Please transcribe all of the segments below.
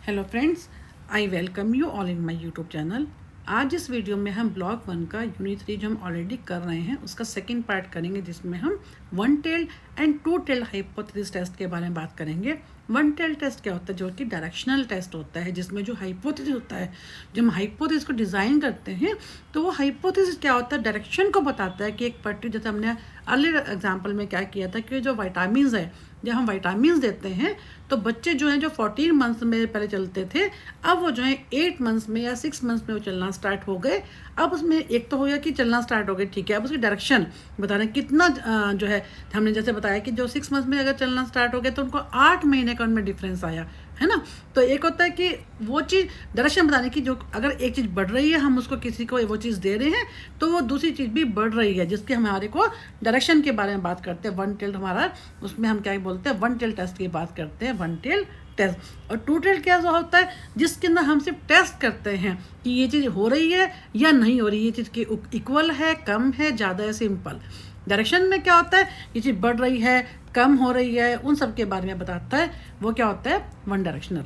Hello friends, I welcome you all in my YouTube channel. आज इस video में हम ब्लॉक 1 का यूनिट 3 जो हम ऑलरेडी कर रहे हैं उसका सेकंड पार्ट करेंगे, जिसमें हम one tailed and two tailed hypothesis test के बारे में बात करेंगे। वन टेल्ड टेस्ट क्या होता है? जो कि डायरेक्शनल टेस्ट होता है, जिसमें जो हाइपोथेसिस होता है, जब हम हाइपोथेसिस को डिज़ाइन करते हैं तो वो हाइपोथेसिस क्या होता है, डायरेक्शन को बताता है कि एक पर्टिकुलर, जैसे हमने अर्लियर एग्जाम्पल में क्या किया था कि जो विटामिन्स है, जब हम विटामिन्स देते हैं तो बच्चे जो हैं जो 14 मंथ्स में पहले चलते थे, अब वो जो है 8 मंथ्स में या 6 मंथ्स में वो चलना स्टार्ट हो गए। अब उसमें एक तो हो गया कि चलना स्टार्ट हो गए, ठीक है। अब उसकी डायरेक्शन बता रहे हैं कितना जो है, हमने जैसे बताया कि जो 6 मंथ्स में अगर चलना स्टार्ट हो गया तो उनको 8 महीने का उनमें डिफरेंस आया, है ना। तो एक होता है कि वो चीज़ डायरेक्शन बताने की, जो अगर एक चीज़ बढ़ रही है, हम उसको किसी को वो चीज़ दे रहे हैं तो वो दूसरी चीज़ भी बढ़ रही है, जिसके हमारे को डायरेक्शन के बारे में बात करते हैं। वन टेल्ड हमारा, उसमें हम क्या बोलते हैं, वन टेल्ड टेस्ट की बात करते हैं, वन टेल्ड टेस्ट। और टू टेल्ड क्या होता है, जिसके अंदर हम सिर्फ टेस्ट करते हैं कि ये चीज़ हो रही है या नहीं हो रही, ये चीज़ की इक्वल है, कम है, ज़्यादा है, सिंपल। डायरेक्शन में क्या होता है, ये चीज़ बढ़ रही है, कम हो रही है, उन सब के बारे में बताता है। वो क्या होता है, वन डायरेक्शनल।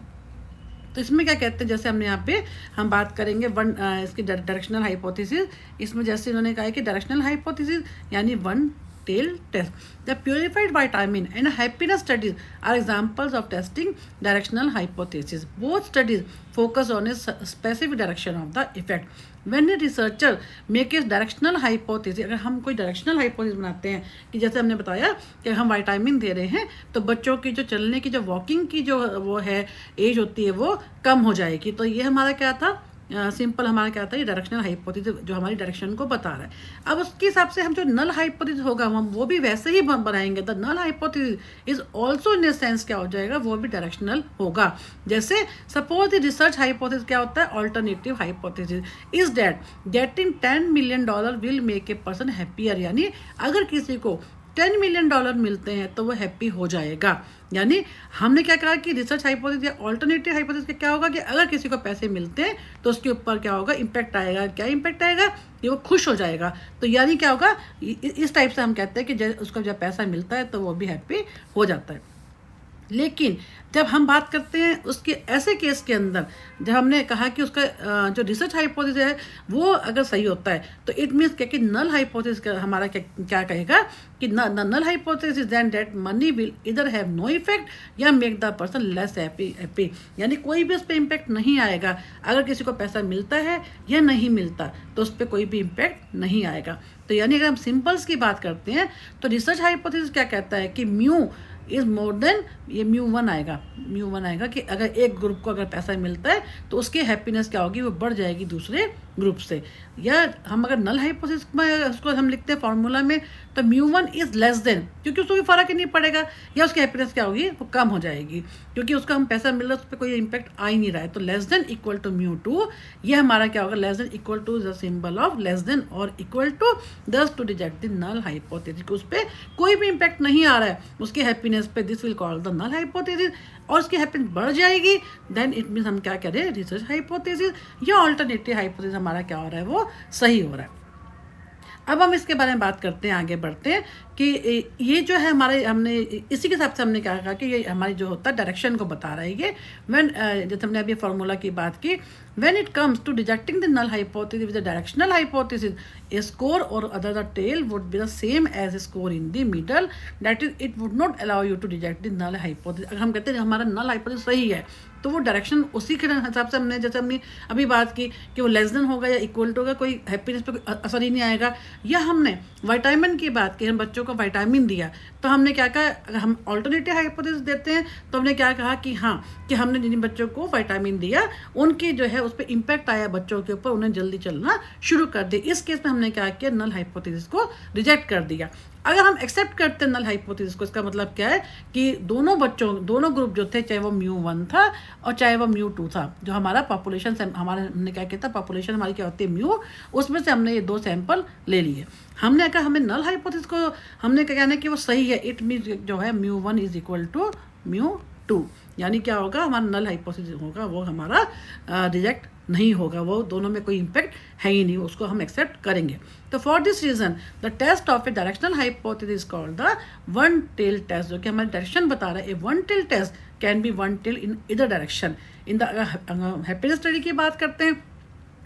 तो इसमें क्या कहते हैं, जैसे हमने यहाँ पे हम बात करेंगे वन इसकी डायरेक्शनल हाइपोथेसिस। इसमें जैसे इन्होंने कहा है कि डायरेक्शनल हाइपोथेसिस यानी one tail test. The purified vitamin and happiness studies are examples of testing directional hypothesis. Both studies focus on a specific direction of the effect. When a researcher make a directional hypothesis, अगर हम कोई directional hypothesis बनाते हैं कि जैसे हमने बताया कि हम विटामिन दे रहे हैं तो बच्चों की जो चलने की, जो वॉकिंग की जो वो है एज होती है, वो कम हो जाएगी। तो ये हमारा क्या था, सिंपल हमारा क्या था, ये डायरेक्शनल हाइपोथेसिस जो हमारी डायरेक्शन को बता रहा है। अब उसके हिसाब से हम जो नल हाइपोथेसिस होगा हम वो भी वैसे ही बनाएंगे। The null hypothesis is also in a sense क्या हो जाएगा, वो भी डायरेक्शनल होगा। जैसे सपोज द रिसर्च हाइपोथेसिस क्या होता है, alternative hypothesis is that getting $10 million will make a person happier. यानी अगर किसी को $10 million मिलते हैं तो वो हैप्पी हो जाएगा। यानी हमने क्या कहा कि रिसर्च हाइपोथेसिस या ऑल्टरनेटिव हाइपोथेसिस का क्या होगा कि अगर किसी को पैसे मिलते हैं तो उसके ऊपर क्या होगा, इम्पैक्ट आएगा। क्या इम्पैक्ट आएगा कि वो खुश हो जाएगा। तो यानी क्या होगा, इस टाइप से हम कहते हैं कि उसको जब पैसा मिलता है तो वो भी हैप्पी हो जाता है। लेकिन जब हम बात करते हैं उसके ऐसे केस के अंदर, जब हमने कहा कि उसका जो रिसर्च हाइपोथेसिस है वो अगर सही होता है तो इट मीन्स क्या कि नल हाइपोथेसिस हमारा क्या कहेगा कि null hypothesis then that money will either have no effect या make the person less happy. यानी कोई भी उस पर इम्पैक्ट नहीं आएगा। अगर किसी को पैसा मिलता है या नहीं मिलता तो उस पर कोई भी इम्पैक्ट नहीं आएगा। तो यानी अगर हम सिंपल्स की बात करते हैं तो रिसर्च हाइपोथेसिस क्या कहता है कि म्यू इज मोर देन, ये म्यू वन आएगा कि अगर एक ग्रुप को अगर पैसा मिलता है तो उसकी हैप्पीनेस क्या होगी, वो बढ़ जाएगी दूसरे ग्रुप से। या हम अगर नल हाइपोथेसिस में उसको हम लिखते हैं फॉर्मूला में तो म्यू1 इज लेस देन, क्योंकि उसको भी फर्क ही नहीं पड़ेगा, या उसकी हैप्पीनेस क्या होगी, वो कम हो जाएगी, क्योंकि उसका हम पैसा मिल रहा है, उस पर कोई इम्पैक्ट आ ही नहीं रहा है। तो लेस देन इक्वल टू म्यू2, ये हमारा क्या होगा, less than equal to the symbol of less than और इक्वल टू दस to reject the null hypothesis. उस पर कोई भी इम्पैक्ट नहीं आ रहा है उसकी हैप्पीनेस पे, this will call the null hypothesis. और उसकी हैप्पीनेस बढ़ जाएगी देन इट मीन्स हम क्या करें, रिसर्च हाइपोथेसिस या ऑल्टरनेटिव हाइपोथेसिस हमारा क्या हो रहा है, वो सही हो रहा है। अब हम इसके बारे में बात करते हैं, आगे बढ़ते हैं कि ये जो है हमारे, हमने इसी के हिसाब से हमने क्या कहा कि ये हमारी जो होता है डायरेक्शन को बता रहा है। ये व्हेन, जैसे हमने अभी फार्मूला की बात की, when it comes to rejecting the null hypothesis with the directional hypothesis, a score और other the tail would be the same as a score in the middle, that is it would not allow you to reject the null hypothesis. अगर हम कहते हैं हमारा null hypothesis सही है तो वो डायरेक्शन उसी के हिसाब से हमने, जैसे हमने अभी बात की कि वो लेस देन होगा या इक्वल टू होगा, कोई हैप्पीनेस पे कोई असर ही नहीं आएगा। या हमने विटामिन की बात की, हम बच्चों को विटामिन दिया तो हमने क्या कहा, अगर हम ऑल्टरनेटिव हाइपोथेसिस देते हैं तो हमने क्या कहा कि हाँ, कि हमने जिन बच्चों को विटामिन दिया उनकी जो है उस पर इम्पैक्ट आया बच्चों के ऊपर, उन्हें जल्दी चलना शुरू कर दिया। इस केस में हमने क्या किया, नल हाइपोथेसिस को रिजेक्ट कर दिया। अगर हम एक्सेप्ट करते हैं नल हाइपोथेसिस को, इसका मतलब क्या है कि दोनों ग्रुप जो थे, चाहे वो म्यू1 था और चाहे वो म्यू2 था, जो हमारा पॉपुलेशन हमारे, हमने क्या किया था, पॉपुलेशन हमारी क्या होती है म्यू, उसमें से हमने ये 2 सैंपल ले लिए। हमने कहा हमें नल हाइपोथेसिस को हमने क्या कहना है कि वो सही है, इट मीन जो है म्यू1 इज इक्वल टू म्यू2। यानी क्या होगा, हमारा नल हाइपोथेसिस होगा वो हमारा रिजेक्ट नहीं होगा, वो दोनों में कोई इम्पैक्ट है ही नहीं, उसको हम एक्सेप्ट करेंगे। तो for this reason the test of a directional hypothesis called the one tail test, जो कि हमारे डायरेक्शन बता रहा है। A one tail test can be one tail in इधर direction. In the happiness study की बात करते हैं,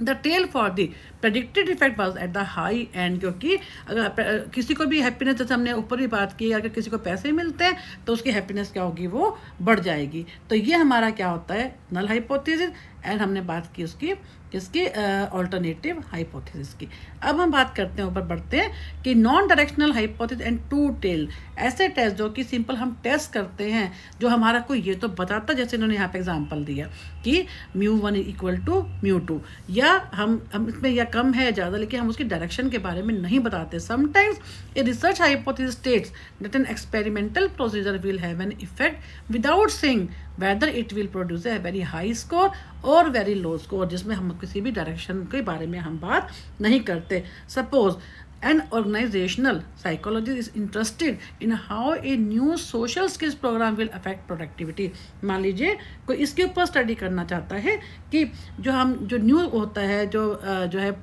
the tail for the predicted effect was at the high end, क्योंकि अगर किसी को भी हैप्पीनेस, जैसे हमने ऊपर भी बात की, अगर किसी को पैसे मिलते हैं तो उसकी हैप्पीनेस क्या होगी, वो बढ़ जाएगी। तो ये हमारा क्या होता है, नल हाइपोथेसिस। एंड हमने बात की उसकी किसकी, ऑल्टरनेटिव हाइपोथेसिस की। अब हम बात करते हैं, ऊपर बढ़ते हैं कि non directional hypothesis and two tail, ऐसे टेस्ट जो कि सिंपल हम टेस्ट करते हैं, जो हमारा कोई ये तो बताता, जैसे इन्होंने यहाँ पे एग्जांपल दिया कि μ1 इक्वल टू μ2, या हम इसमें या कम है या ज़्यादा, लेकिन हम उसकी डायरेक्शन के बारे में नहीं बताते। Sometimes a research hypothesis states that an experimental procedure will have an effect without saying whether it will produce a very high score और very low score, जिसमें हम किसी भी डायरेक्शन के बारे में हम बात नहीं करते। Suppose an organizational psychologist is interested in how a new social skills program will affect productivity। मान लीजिए कोई इसके ऊपर स्टडी करना चाहता है कि जो न्यू होता है, जो है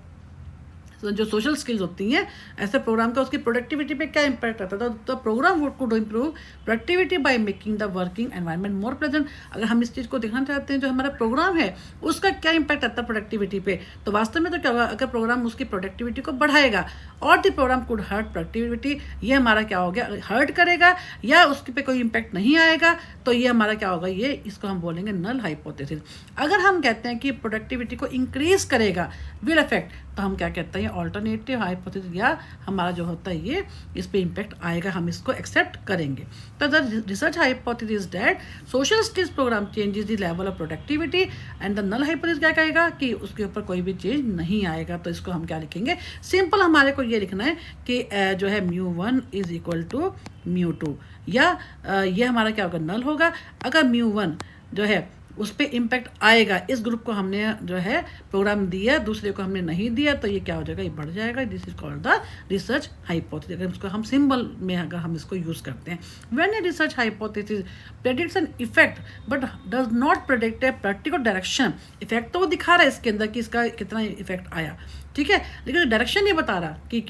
जो सोशल स्किल्स होती हैं ऐसे प्रोग्राम का, उसकी प्रोडक्टिविटी पे क्या इंपैक्ट आता है। तो program would could improve productivity by making the working environment more present. अगर हम इस चीज़ को देखना चाहते हैं, जो हमारा प्रोग्राम है उसका क्या इंपैक्ट आता है प्रोडक्टिविटी पे, तो वास्तव में तो क्या होगा, अगर प्रोग्राम उसकी प्रोडक्टिविटी को बढ़ाएगा और the program could hurt productivity, ये हमारा क्या हो गया, हर्ट करेगा या उसके पे कोई इंपैक्ट नहीं आएगा, तो ये हमारा क्या होगा, ये इसको हम बोलेंगे नल हाइपोथेसिस। अगर हम कहते हैं कि प्रोडक्टिविटी को इंक्रीज करेगा विल अफेक्ट, तो हम क्या कहते हैं, ऑल्टरनेटिव हाइपोथेसिस, या हमारा जो होता है ये इस पे इम्पैक्ट आएगा, हम इसको एक्सेप्ट करेंगे। तो the research hypothesis that social skills program changes the level of productivity, and the null hypothesis क्या कहेगा कि उसके ऊपर कोई भी चेंज नहीं आएगा। तो इसको हम क्या लिखेंगे, सिंपल हमारे को ये लिखना है कि जो है μ1 इज इक्वल टू μ2, या ये हमारा क्या होगा, नल होगा। अगर μ1 जो है उस पर इम्पैक्ट आएगा, इस ग्रुप को हमने जो है प्रोग्राम दिया, दूसरे को हमने नहीं दिया, तो ये क्या हो जाएगा, ये बढ़ जाएगा। This is called the research hypothesis. अगर इसको हम सिंबल में अगर हम इसको यूज करते हैं, when a research hypothesis predicts an effect but does not predict a practical direction, effect तो वो दिखा रहा है इसके अंदर कि इसका कितना इफेक्ट आया, ठीक है, लेकिन डायरेक्शन नहीं बता रहा कि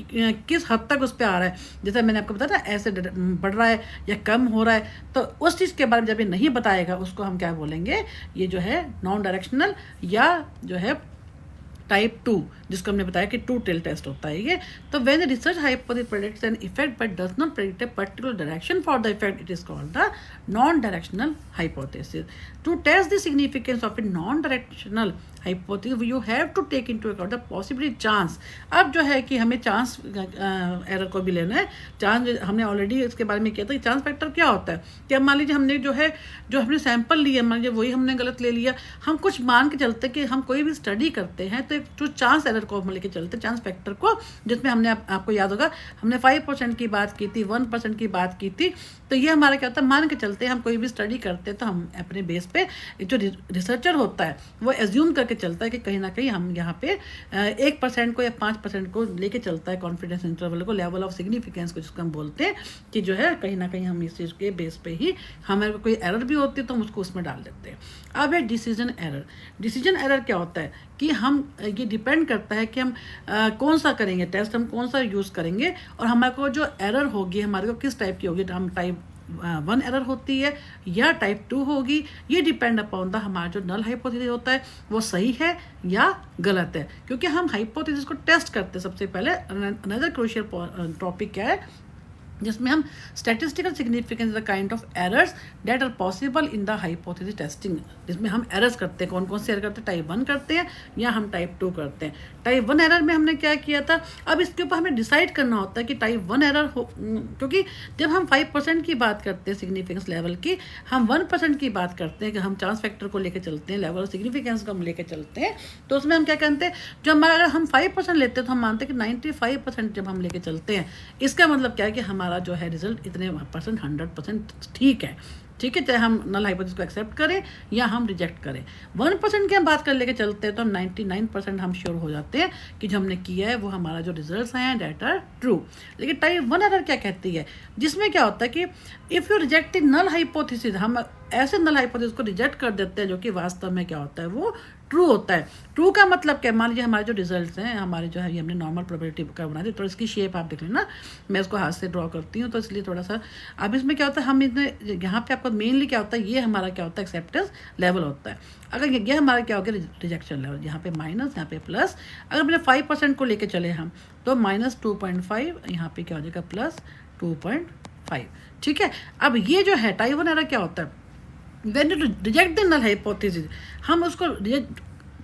किस हद तक उस पर आ रहा है। जैसे मैंने आपको बताया था, ऐसे बढ़ रहा है या कम हो रहा है, तो उस चीज़ के बारे में जब ये नहीं बताएगा, उसको हम क्या बोलेंगे, ये जो है नॉन डायरेक्शनल या जो है टाइप 2, जिसको हमने बताया कि 2 टेल टेस्ट होता है ये। तो when research hypothesis predicts an effect but does not predict a particular direction for the effect, it is called the non directional hypothesis. To test the significance of a non directional hypothesis you have to take into account the possibility chance. अब जो है कि हमें chance error को भी लेना है। Chance हमने ऑलरेडी इसके बारे में किया था कि चांस फैक्टर क्या होता है, कि अब मान लीजिए हमने जो हमने सैंपल लिए, मान लीजिए वही हमने गलत ले लिया, हम कुछ मान के चलते कि हम कोई भी स्टडी करते हैं तो जो चांस एरर को हम लेके चलते, चांस फैक्टर को, जिसमें हमने आपको याद होगा हमने 5% की बात की थी, 1% की बात की थी। तो ये हमारा क्या होता है, मान के चलते हैं हम कोई भी स्टडी करते हैं तो हम अपने बेस पे जो रिसर्चर होता है वो एज्यूम करके चलता है कि कहीं ना कहीं हम यहाँ पे 1% को या 5% को लेके चलता है, कॉन्फिडेंस इंटरवल को, लेवल ऑफ सिग्निफिकेंस को, जिसको हम बोलते हैं कि जो है कहीं ना कहीं हम इस चीज़ के बेस पे ही हमारे कोई एरर भी होती है तो हम उसको उसमें डाल देते हैं। अब है डिसीजन एरर। डिसीजन एरर क्या होता है कि हम ये डिपेंड करता है कि हम कौन सा करेंगे टेस्ट, हम कौन सा यूज़ करेंगे, और हमारे को जो एरर होगी हमारे को किस टाइप की होगी, हम टाइप 1 एरर होती है या टाइप 2 होगी, ये डिपेंड अपॉन द हमारा जो नल हाइपोथेसिस होता है वो सही है या गलत है। क्योंकि हम हाइपोथेसिस को टेस्ट करते हैं सबसे पहले। अनदर क्रूशियल टॉपिक क्या है, जिसमें हम statistical significance the kind of errors that are possible in the hypothesis testing, जिसमें हम एरर्स करते हैं। कौन कौन से एरर करते हैं, टाइप 1 करते हैं या हम टाइप 2 करते हैं। टाइप 1 एरर में हमने क्या किया था, अब इसके ऊपर हमें डिसाइड करना होता है कि टाइप 1 एरर हो, क्योंकि जब हम 5% की बात करते हैं सिग्निफिकेंस लेवल की, हम 1% की बात करते हैं कि हम चांस फैक्टर को लेकर चलते हैं, लेवल ऑफ सिग्निफिकेंस को हम लेकर चलते हैं, तो उसमें हम क्या कहते हैं, जो हमारा अगर हम 5% लेते हैं तो हम मानते हैं कि 95% जब हम लेके चलते हैं, इसका मतलब क्या है कि हमारा जो है रिजल्ट इतने परसेंट 100% ठीक है। ठीक है, चाहे हम नल हाइपोथेसिस को एक्सेप्ट करें या हम रिजेक्ट करें। 1% की हम बात कर लेके चलते हैं तो हम 99% हम श्योर हो जाते हैं कि जो हमने किया है वो हमारा जो रिजल्ट्स हैं दैट आर ट्रू। लेकिन टाइप 1 एरर क्या कहती है, जिसमें क्या होता है कि if you reject null hypothesis, हम ऐसे नल हाइपोथेसिस को रिजेक्ट कर देते हैं जो कि वास्तव में क्या होता है, वो ट्रू होता है। ट्रू का मतलब क्या, मान लीजिए हमारे जो रिजल्ट्स हैं, हमारे जो है ये हमने नॉर्मल प्रोबेबिलिटी का बना दी, तो इसकी शेप आप देख लेना, मैं इसको हाथ से ड्रॉ करती हूँ तो इसलिए थोड़ा सा। अब इसमें क्या होता है, हम इतने यहाँ पे आपको पर मेनली क्या होता है, ये हमारा क्या होता है, एक्सेप्टेंस लेवल होता है। अगर ये हमारा क्या हो गया, रिजेक्शन लेवल, यहाँ पे माइनस, यहाँ पे प्लस। अगर मैंने 5% को लेके चले हम तो -2.5, यहाँ पे क्या हो जाएगा +2.5। ठीक है, अब ये जो है टाइप 1 एरर क्या होता है, when you reject the null hypothesis, हम उसको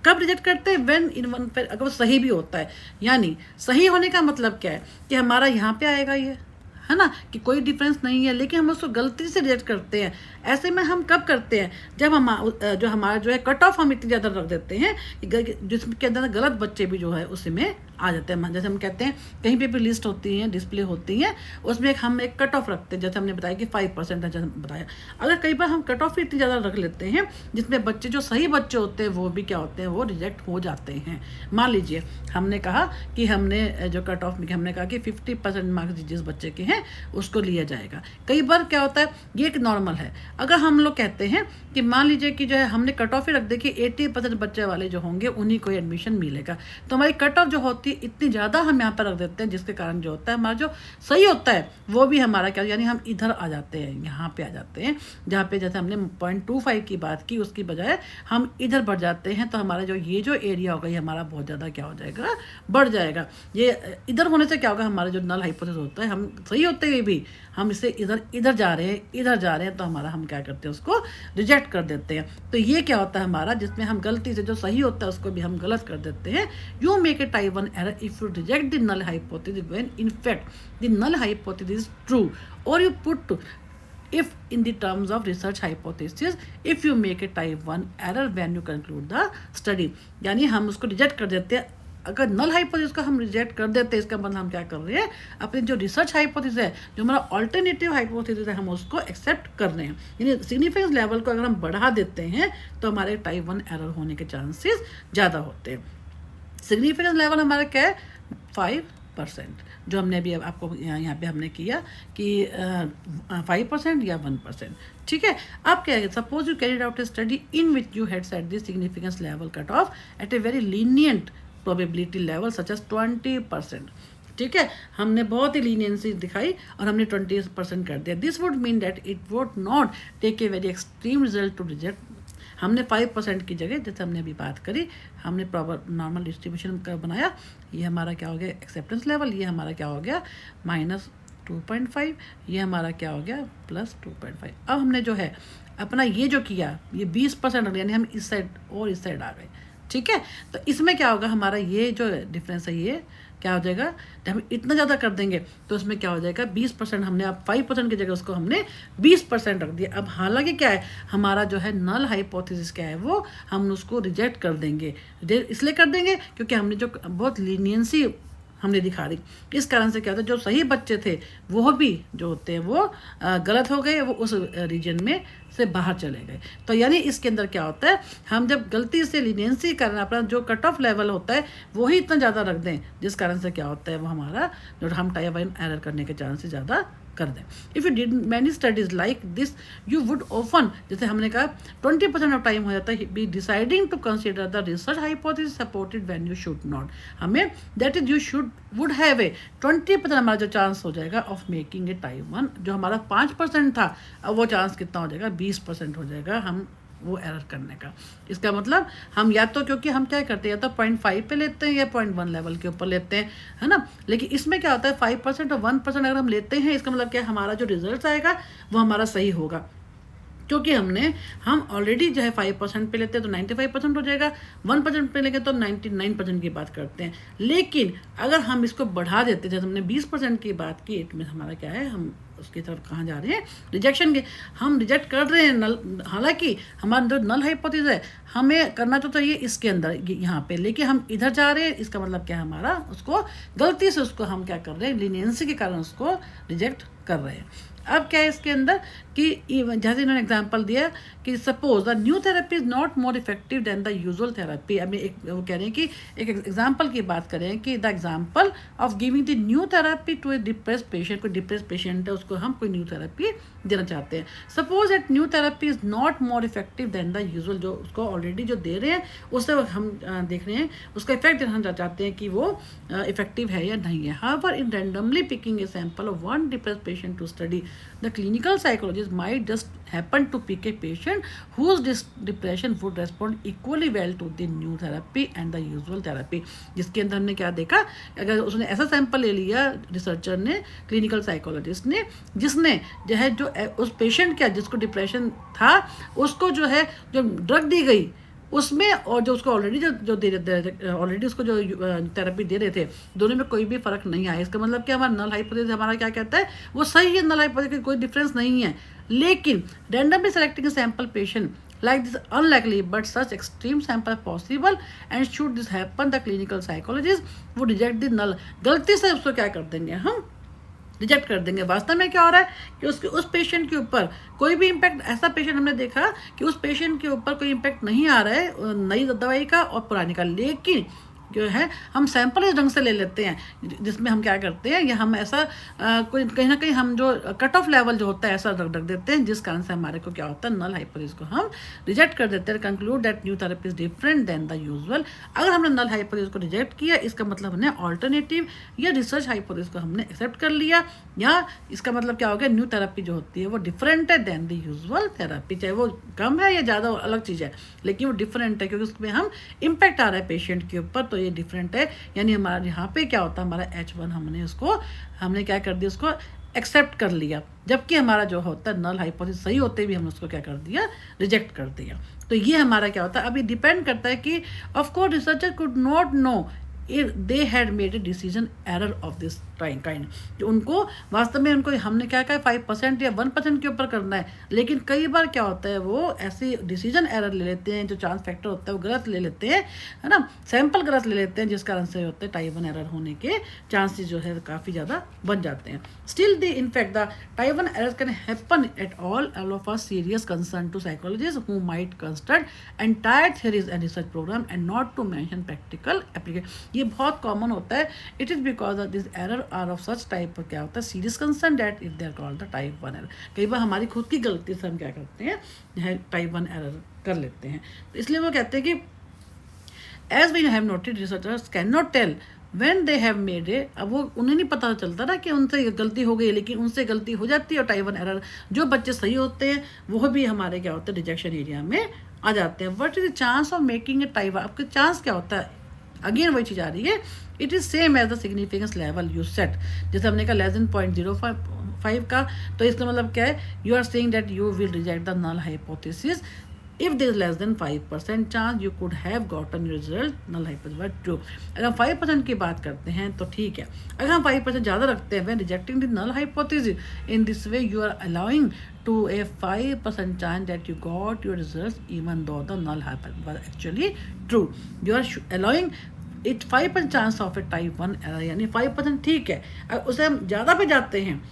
कब रिजेक्ट करते हैं, व्हेन इन वन पे अगर वो सही भी होता है। यानी सही होने का मतलब क्या है कि हमारा यहाँ पे आएगा ये, है ना, कि कोई डिफरेंस नहीं है, लेकिन हम उसको गलती से रिजेक्ट करते हैं। ऐसे में हम कब करते हैं, जब हम जो हमारा जो है कट ऑफ हम इतनी ज़्यादा रख देते हैं कि जिसके अंदर गलत बच्चे भी जो है उसमें आ जाते हैं। जैसे हम कहते हैं कहीं पे भी लिस्ट होती है, डिस्प्ले होती है, उसमें हम एक कट ऑफ रखते हैं, जैसे हमने बताया कि 5% है, जैसे बताया। अगर कई बार हम कट ऑफ इतनी ज़्यादा रख लेते हैं जिसमें बच्चे जो सही बच्चे होते हैं वो भी क्या होते हैं, वो रिजेक्ट हो जाते हैं। मान लीजिए हमने कहा कि हमने जो कट ऑफ में हमने कहा कि 50% मार्क्स जिस बच्चे के हैं उसको लिया जाएगा। कई बार क्या होता है, ये एक नॉर्मल है। अगर हम लोग कहते हैं कि मान लीजिए कि जो है हमने कट ऑफ ही रख दे कि 80% बच्चे वाले जो होंगे उन्हीं को एडमिशन मिलेगा, तो हमारी कट ऑफ जो होती है इतनी ज़्यादा हम यहाँ पर रख देते हैं, जिसके कारण जो होता है हमारा जो सही होता है वो भी हमारा क्या, यानी हम इधर आ जाते हैं, यहाँ पे आ जाते हैं, जहाँ पे जैसे हमने 0.25 की बात की उसकी बजाय हम इधर बढ़ जाते हैं, तो हमारा जो ये जो एरिया होगा ये हमारा बहुत ज़्यादा क्या हो जाएगा, बढ़ जाएगा। ये इधर होने से क्या होगा, हमारा जो नल हाइपोथेसिस होता है, हम सही होते हुए भी हम इसे इधर जा रहे हैं, तो हमारा हम क्या करते हैं, उसको रिजेक्ट कर देते हैं। तो ये क्या होता है हमारा, जिसमें हम गलती से जो सही होता है उसको भी हम गलत कर देते हैं। You make a type 1 error if you reject the null hypothesis when in fact the null hypothesis is true, और you put if in the terms of research hypothesis if you make a type 1 error when you conclude the study। यानी हम उसको reject कर देते हैं। अगर null hypothesis को हम रिजेक्ट कर देते हैं, इसका मतलब हम क्या कर रहे हैं, अपनी जो रिसर्च हाइपोथेसिस है, जो हमारा ऑल्टरनेटिव हाइपोथेसिस है, हम उसको एक्सेप्ट कर रहे हैं। यानी सिग्निफिकेंस लेवल को अगर हम बढ़ा देते हैं तो हमारे टाइप 1 एरर होने के चांसेस ज़्यादा होते हैं। सिग्निफिकेंस लेवल हमारा क्या है, 5%, जो हमने अभी आपको यहाँ पे हमने किया कि 5% या 1%। ठीक है, अब क्या है, suppose you carried out a study in which you had set the significance level cut off at a very lenient probability level such as 20%। ठीक है, हमने बहुत ही लीनियंसी दिखाई और हमने 20% कर दिया। This would mean that it would not take a very extreme result to reject. हमने 5% की जगह, जैसे हमने अभी बात करी, हमने प्रॉपर नॉर्मल डिस्ट्रीब्यूशन का बनाया। ये हमारा क्या हो गया, एक्सेप्टेंस लेवल, ये हमारा क्या हो गया -2.5, ये हमारा क्या हो गया +2.5। अब हमने जो है अपना ये जो किया, ये 20% यानी हम इस साइड और इस साइड आ गए। ठीक है, तो इसमें क्या होगा, हमारा ये जो डिफरेंस है ये क्या हो जाएगा, जब हम इतना ज़्यादा कर देंगे तो उसमें क्या हो जाएगा 20%। हमने अब 5% की जगह उसको हमने 20% रख दिया। अब हालांकि क्या है, हमारा जो है नल हाइपोथेसिस क्या है, वो हम उसको रिजेक्ट कर देंगे। इसलिए कर देंगे क्योंकि हमने जो बहुत लीनियंसी हमने दिखा दी, इस कारण से क्या होता है, जो सही बच्चे थे वो भी जो होते हैं वो गलत हो गए, वो उस रीजन में से बाहर चले गए। तो यानी इसके अंदर क्या होता है, हम जब गलती से लीनियंसी करना, अपना जो कट ऑफ लेवल होता है वो ही इतना ज़्यादा रख दें, जिस कारण से क्या होता है, वो हमारा जो हम टाइप 1 एरर करने के चांसेस ज़्यादा कर दें। If you did many studies like this you would often, जैसे हमने कहा 20% ऑफ टाइम हो जाता है be deciding to consider the research hypothesis supported when you should not. हमें that is you would have a 20% हमारा जो चांस हो जाएगा ऑफ मेकिंग ए टाइप 1, जो हमारा 5% था, अब वो चांस कितना हो जाएगा, 20% हो जाएगा हम वो एरर करने का। इसका मतलब हम या तो, क्योंकि हम क्या करते हैं, या तो 0.5 पे लेते हैं या 0.1 लेवल के ऊपर लेते हैं, है ना। लेकिन इसमें क्या होता है, 5% और 1% अगर हम लेते हैं, इसका मतलब क्या, हमारा जो रिजल्ट आएगा वो हमारा सही होगा, क्योंकि हम ऑलरेडी जो है 5% पे लेते हैं तो 95% हो जाएगा, 1% पे लेंगे तो 99% की बात करते हैं। लेकिन अगर हम इसको बढ़ा देते, जैसे हमने 20% की बात की, इट में हमारा क्या है, हम उसकी तरफ कहाँ जा रहे हैं, रिजेक्शन के। हम रिजेक्ट कर रहे हैं नल, हालांकि हमारा जो नल हाइपोथेसिस है हमें करना तो चाहिए इसके अंदर यहाँ पे, लेकिन हम इधर जा रहे हैं। इसका मतलब क्या है, हमारा उसको गलती से उसको हम क्या कर रहे हैं, लीनियंसी के कारण उसको रिजेक्ट कर रहे हैं। अब क्या है इसके अंदर कि जैसे इन्होंने एग्जांपल दिया कि suppose the new therapy is not more effective than the usual therapy. अभी वो कह रहे हैं कि एक एग्जांपल की बात करें कि the example of giving the new therapy to a depress patient, कोई डिप्रेस पेशेंट है उसको हम कोई न्यू थेरेपी देना चाहते हैं। Suppose that new therapy is not more effective than the usual, जो उसको ऑलरेडी जो दे रहे हैं उससे हम देख रहे हैं उसका इफेक्ट देखना चाहते हैं कि वो इफेक्टिव है या नहीं है। However in randomly picking a sample of one depress patient to study, the clinical psychologist might just happen to pick a patient whose depression would respond equally well to the new therapy and the usual therapy. जिसके अंदर हमने क्या देखा, अगर उसने ऐसा sample ले लिया रिसर्चर ने, क्लिनिकल साइकोलॉजिस्ट ने, जिसने जो है जो उस पेशेंट का जिसको डिप्रेशन था उसको जो है जो ड्रग दी गई उसमें, और जो उसको ऑलरेडी जो दे रहे ऑलरेडी उसको जो थेरेपी दे रहे थे, दोनों में कोई भी फर्क नहीं आया। इसका मतलब कि हमारा नल हाइपोथेसिस हमारा क्या कहता है, वो सही है, नल हाइपोथेसिस कोई डिफरेंस नहीं है। लेकिन randomly selecting sample patient like this unlikely but such extreme sample possible and should this happen the clinical psychologist would reject the null। गलती से उसको क्या कर देंगे, हम रिजेक्ट कर देंगे। वास्तव में क्या हो रहा है कि उसके उस पेशेंट के ऊपर कोई भी इम्पैक्ट, ऐसा पेशेंट हमने देखा कि उस पेशेंट के ऊपर कोई इम्पैक्ट नहीं आ रहा है नई दवाई का और पुरानी का, लेकिन जो है हम सैंपल इस ढंग से ले लेते हैं जिसमें हम क्या करते हैं, या हम ऐसा कोई कहीं ना कहीं हम जो कट ऑफ लेवल जो होता है ऐसा रख देते हैं, जिस कारण से हमारे को क्या होता है, नल हाइपोथेसिस को हम रिजेक्ट कर देते हैं। Conclude that new therapy is different than the usual. अगर हमने नल हाइपोथेसिस को रिजेक्ट किया, इसका मतलब हमने ऑल्टरनेटिव या रिसर्च हाइपोथेसिस को हमने एक्सेप्ट कर लिया, या इसका मतलब क्या हो गया, न्यू थेरेपी जो होती है वो डिफरेंट है देन द यूजुअल थेरेपी। चाहे वो कम है या ज़्यादा अलग चीज़ है, लेकिन वो डिफरेंट है क्योंकि उसमें हम इम्पैक्ट आ रहा है पेशेंट के ऊपर, तो ये डिफरेंट है। यानी हमारा यहाँ पे क्या होता है, हमारा H1 हमने क्या कर दिया, उसको एक्सेप्ट कर लिया, जबकि हमारा जो होता है नल हाइपोथेसिस सही होते भी हमने उसको क्या कर दिया, रिजेक्ट कर दिया। तो ये हमारा क्या होता है, अभी डिपेंड करता है कि of course researcher could not know if they had made a decision error of this kind. जो उनको वास्तव में उनको हमने क्या कहा 5% या 1% के ऊपर करना है, लेकिन कई बार क्या होता है वो ऐसी डिसीजन एरर ले लेते हैं, जो चांस फैक्टर होता है वो गलत ले लेते हैं, है ना, सैंपल गलत ले लेते हैं, जिस कारण से होते हैं टाइप 1 एरर होने के चांसेस जो है काफ़ी ज़्यादा बन जाते हैं। Still the in fact the type 1 error can happen at all of a serious concern to psychologist who might construct entire theories and research program and not to mention practical application. ये बहुत common होता है। It is because of this error are of such type, क्या होता है, serious concern that if they are called the type 1 error. कई बार हमारी खुद की गलती से हम क्या करते हैं, टाइप 1 एरर कर लेते हैं। तो इसलिए वो कहते हैं कि as we have noted researchers can not tell when they have made a. अब वो उन्हें नहीं पता चलता ना कि उनसे गलती हो गई, लेकिन उनसे गलती हो जाती है और टाइप 1 एरर जो बच्चे सही होते हैं वो भी हमारे क्या होते हैं, रिजेक्शन एरिया में आ जाते हैं। What is the chance of making a type, आपके चांस क्या होता है, अगेन वही चीज़ आ रही है, it is same as the significance level you set. जैसे हमने कहा लेस देन 0.05 का, तो इसका मतलब क्या है, you are saying that you will reject the null hypothesis if there is less than 5% chance you could have gotten result null hypothesis true. अगर हम 5% की बात करते हैं तो ठीक है, अगर हम 5% ज़्यादा रखते हैं when rejecting the null hypothesis in this way you are allowing to a 5% chance that you got your results even though the null hypothesis was actually true. You are allowing it 5% chance of a type 1 error, यानी 5% ठीक है। अगर उसे हम ज़्यादा पे जाते हैं,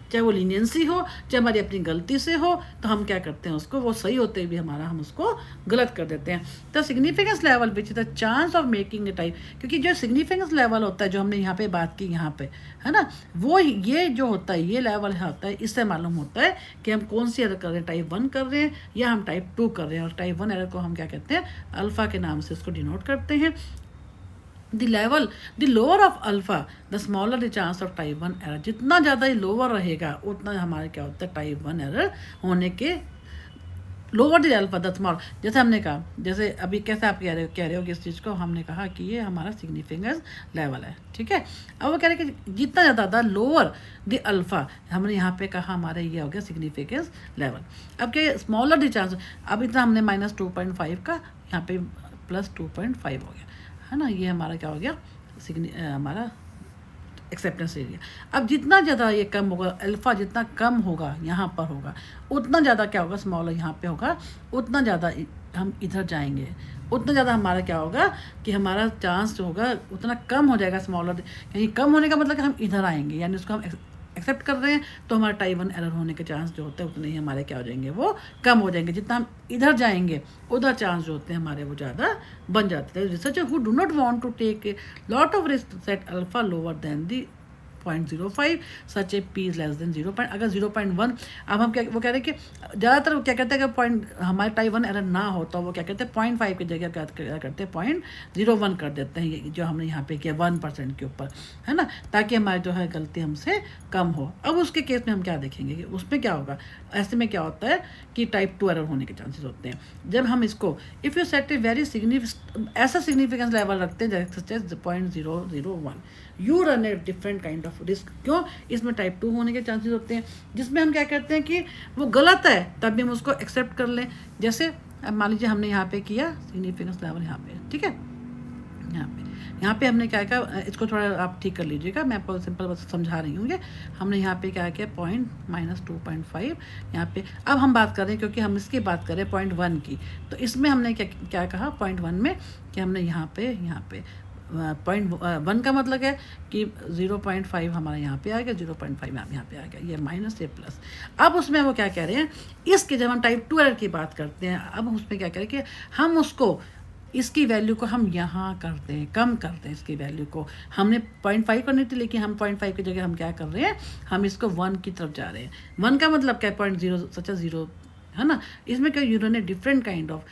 चाहे वो लीनियंसी हो चाहे हमारी अपनी गलती से हो, तो हम क्या करते हैं, उसको वो सही होते भी हम उसको गलत कर देते हैं। तो significance level which is the chance of making a type, क्योंकि जो सिग्निफिकेंस लेवल होता है जो हमने यहाँ पे बात की यहाँ पे, है ना, वो ये जो होता है ये लेवल होता है, इससे मालूम होता है कि हम कौन सी एरर कर रहे हैं, टाइप 1 कर रहे हैं या हम टाइप 2 कर रहे हैं। और टाइप 1 एरर को हम क्या कहते हैं, अल्फा के नाम से इसको डिनोट करते हैं। the lower of alpha the smaller the chance of type 1 error। जितना ज़्यादा ये लोअर रहेगा उतना हमारे क्या होता है, टाइप 1 एरर होने के lower the alpha the small. जैसे हमने कहा, जैसे अभी कैसे आप कह रहे हो कि इस चीज़ को हमने कहा कि ये हमारा सिग्निफिकेंस लेवल है, ठीक है। अब वो कह रहे हैं कि जितना ज़्यादा द लोअर द अल्फा, हमने यहाँ पे कहा हमारे ये हो गया सिग्निफिकेंस लेवल। अब क्या स्मॉलर द चांस, अब इतना हमने -2.5 का यहाँ पे +2.5 हो गया, है ना, ये हमारा क्या हो गया, हमारा एक्सेप्टेंस एरिया। अब जितना ज़्यादा ये कम होगा, अल्फ़ा जितना कम होगा यहाँ पर होगा, उतना ज़्यादा क्या होगा, स्मॉलर यहाँ पे होगा, उतना ज़्यादा हम इधर जाएंगे, उतना ज़्यादा हमारा क्या होगा कि हमारा चांस जो होगा उतना कम हो जाएगा स्मॉलर। यानी कम होने का मतलब कि हम इधर आएंगे, यानी उसको हम एक्सेप्ट कर रहे हैं, तो हमारा टाइप 1 एरर होने के चांस जो होते हैं उतने ही हमारे क्या हो जाएंगे, वो कम हो जाएंगे। जितना हम इधर जाएंगे उधर चांस जो होते हैं हमारे वो ज़्यादा बन जाते हैं। Researcher who do not want to take a lot of risk set alpha lower than the 0.05 such a P is less than 0. अगर 0.1, अब हम क्या वो कह रहे हैं कि ज़्यादातर क्या कहते हैं कि पॉइंट हमारे टाइप 1 एरर ना हो तो वो क्या कहते हैं 0.5 की जगह क्या करते हैं 0.01 कर देते हैं, जो हमने यहाँ पे किया 1% के ऊपर, है ना, ताकि हमारी जो है गलती हमसे कम हो। अब उसके केस में हम क्या देखेंगे कि उसमें क्या होगा। ऐसे में क्या होता है कि टाइप 2 एरर होने के चांसेस होते हैं जब हम इसको if you set a very ऐसा सिग्निफिकेंस लेवल रखते हैं जैसे 0.001, you run a different kind of risk. क्यों? इसमें टाइप 2 होने के चांसेस होते हैं, जिसमें हम क्या करते हैं कि वो गलत है तब भी हम उसको एक्सेप्ट कर लें। जैसे अब मान लीजिए हमने यहाँ पे किया सिग्निफिकेंस लेवल यहाँ पे, ठीक है, यहाँ पे हमने क्या किया, इसको थोड़ा आप ठीक कर लीजिएगा, मैं आपको सिंपल बस समझा रही हूँ। हमने यहाँ पे क्या किया -2.5 यहाँ पे। अब हम बात कर रहे हैं क्योंकि हम इसकी बात कर रहे हैं 0.1 की, तो इसमें हमने क्या कहा 0.1 में कि हमने यहाँ पे 0.1 का मतलब है कि 0.5 हमारा यहाँ पे आ गया, 0.5 यहाँ पे आ गया, ये माइनस ये प्लस। अब उसमें वो क्या कह रहे हैं, इसके जब हम टाइप 2 एरर की बात करते हैं, अब उसमें क्या कह रहे हैं कि हम उसको इसकी वैल्यू को हम यहाँ करते हैं, कम करते हैं। इसकी वैल्यू को हमने 0.5 करनी थी, लेकिन हम 0.5 की जगह हम क्या कर रहे हैं, हम इसको 1 की तरफ जा रहे हैं। 1 का मतलब क्या है 0.0 सच 0, है ना। इसमें क्या you run a different kind of,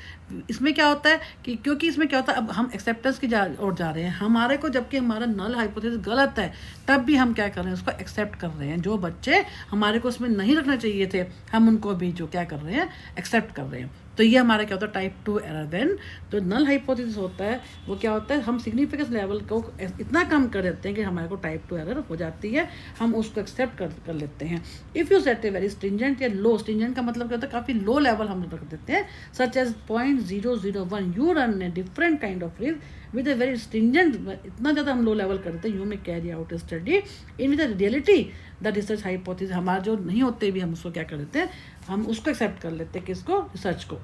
इसमें क्या होता है कि क्योंकि इसमें क्या होता है अब हम एक्सेप्टेंस की ओर जा रहे हैं हमारे को, जबकि हमारा नल हाइपोथेसिस गलत है, तब भी हम क्या कर रहे हैं उसको एक्सेप्ट कर रहे हैं। जो बच्चे हमारे को उसमें नहीं रखना चाहिए थे हम उनको भी जो क्या कर रहे हैं एक्सेप्ट कर रहे हैं। तो ये हमारा क्या होता है टाइप 2 एरर। देन जो नल हाइपोथेसिस होता है वो क्या होता है, हम सिग्निफिकेंस लेवल को इतना कम कर देते हैं कि हमारे को टाइप 2 एरर हो जाती है, हम उसको एक्सेप्ट कर लेते हैं। If you set A very stringent या लो, स्ट्रिंजेंट का मतलब क्या होता है काफ़ी लो लेवल हम रख देते हैं, such as 0.001, you run a different kind of risk with a very stringent, इतना ज़्यादा हम लो लेवल करते हैं, यू में carry out study in with the reality the research hypothesis. हमारा जो नहीं होते भी हम उसको क्या कर लेते हैं, हम उसको एक्सेप्ट कर लेते हैं, किसको, रिसर्च को।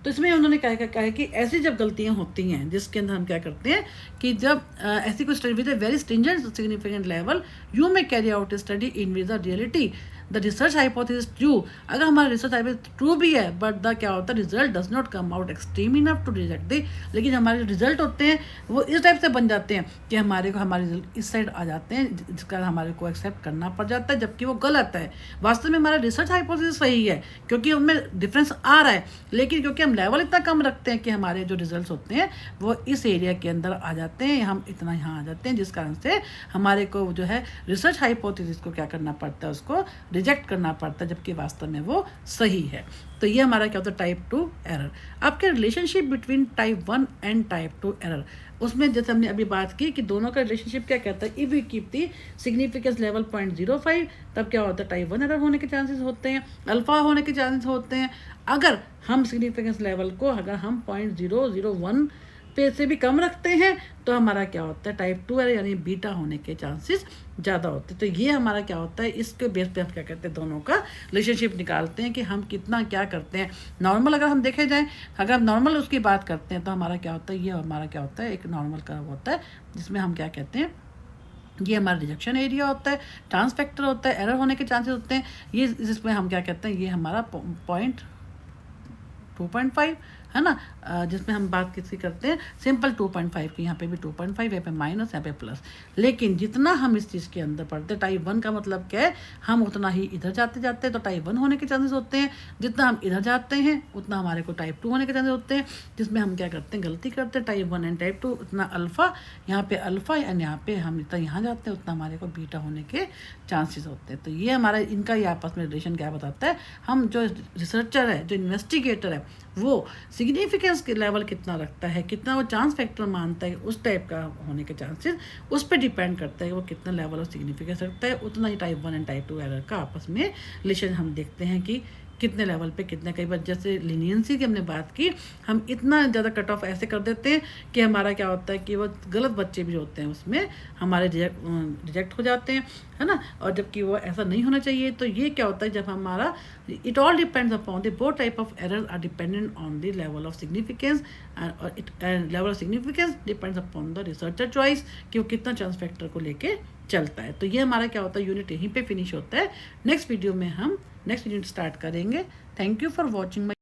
तो इसमें उन्होंने कहा है कि ऐसी जब गलतियां होती हैं जिसके अंदर हम क्या करते हैं कि जब ऐसी कोई study with a very stringent significant level you में carry out study in with the reality the research hypothesis true. अगर हमारा रिसर्च हाइपोथेसिस ट्रू भी है बट द क्या होता है result does not come out extreme enough to reject the, लेकिन हमारे जो रिजल्ट होते हैं वो इस टाइप से बन जाते हैं कि हमारे रिजल्ट इस साइड आ जाते हैं, जिसका हमारे को एक्सेप्ट करना पड़ जाता है, जबकि वो गलत है। वास्तव में हमारा रिसर्च हाइपोथेसिस सही है क्योंकि उनमें डिफरेंस आ रहा है, लेकिन क्योंकि हम लेवल इतना कम रखते हैं कि हमारे जो रिजल्ट होते हैं वो इस एरिया के अंदर आ जाते हैं, हम इतना यहाँ आ जाते हैं, जिस कारण से हमारे को जो है रिसर्च हाइपोथेसिस को क्या करना पड़ता है, उसको रिजेक्ट करना पड़ता है, जबकि वास्तव में वो सही है। तो ये हमारा क्या होता है टाइप 2 एरर। आपके relationship between type 1 and type 2 error, उसमें जैसे हमने अभी बात की कि दोनों का रिलेशनशिप क्या कहता है, if we keep the significance level 0.05 तब क्या होता है टाइप 1 एरर होने के चांसेस होते हैं, अल्फा होने के चांसेस होते हैं। अगर हम सिग्निफिकेंस लेवल को अगर हम 0.001 पे से भी कम रखते हैं तो हमारा क्या होता है टाइप 2 एरर यानी बीटा होने के चांसेस ज़्यादा होते हैं। तो ये हमारा क्या होता है, इसके बेस पे हम क्या करते हैं दोनों का रिलेशनशिप निकालते हैं कि हम कितना क्या करते हैं। नॉर्मल अगर हम देखे जाएं, अगर हम नॉर्मल उसकी बात करते हैं तो हमारा क्या होता है, ये हमारा क्या होता है एक नॉर्मल कर्व होता है जिसमें हम क्या कहते हैं, ये हमारा रिजेक्शन एरिया होता है, ट्रांस फैक्टर होता है, एरर होने के चांसेस होते हैं, ये जिसमें हम क्या कहते हैं ये हमारा 2.5 है ना, जिसमें हम बात किसकी करते हैं सिंपल 2.5 की, यहाँ पे भी 2.5, यहाँ पे माइनस, यहाँ पे प्लस। लेकिन जितना हम इस चीज़ के अंदर पढ़ते हैं टाइप 1 का मतलब क्या है, हम उतना ही इधर जाते जाते हैं तो टाइप 1 होने के चांसेस होते हैं, जितना हम इधर जाते हैं उतना हमारे को टाइप 2 होने के चांसेस होते हैं, जिसमें हम क्या करते हैं गलती करते हैं टाइप 1 एंड टाइप 2, उतना अल्फ़ा यहाँ पे अल्फ़ा एंड यहाँ पे हम इतना यहाँ जाते हैं उतना हमारे को बीटा होने के चांसेस होते हैं। तो ये हमारा इनका ही आपस में रिलेशन क्या बताता है, हम जो रिसर्चर है जो इन्वेस्टिगेटर है वो सिग्निफिकेंस के लेवल कितना रखता है, कितना वो चांस फैक्टर मानता है, उस टाइप का होने के चांसेस उस पर डिपेंड करता है कि वो कितना लेवल ऑफ सिग्निफिकेंस रखता है, उतना ही टाइप 1 एंड टाइप 2 एरर का आपस में रिलेशन हम देखते हैं कि कितने लेवल पे कितने। कई बार जैसे लीनियंसी की हमने बात की, हम इतना ज़्यादा कट ऑफ ऐसे कर देते हैं कि हमारा क्या होता है कि वो गलत बच्चे भी होते हैं उसमें हमारे रिजेक्ट हो जाते हैं, है ना, और जबकि वो ऐसा नहीं होना चाहिए। तो ये क्या होता है जब हमारा it all depends upon the both type of error are dependent on the level of significance and level of significance depends upon the researcher choice कि वो कितना चांस फैक्टर को लेके चलता है। तो ये हमारा क्या होता है यूनिट यहीं पे फिनिश होता है। नेक्स्ट वीडियो में हम नेक्स्ट यूनिट स्टार्ट करेंगे। Thank you for watching my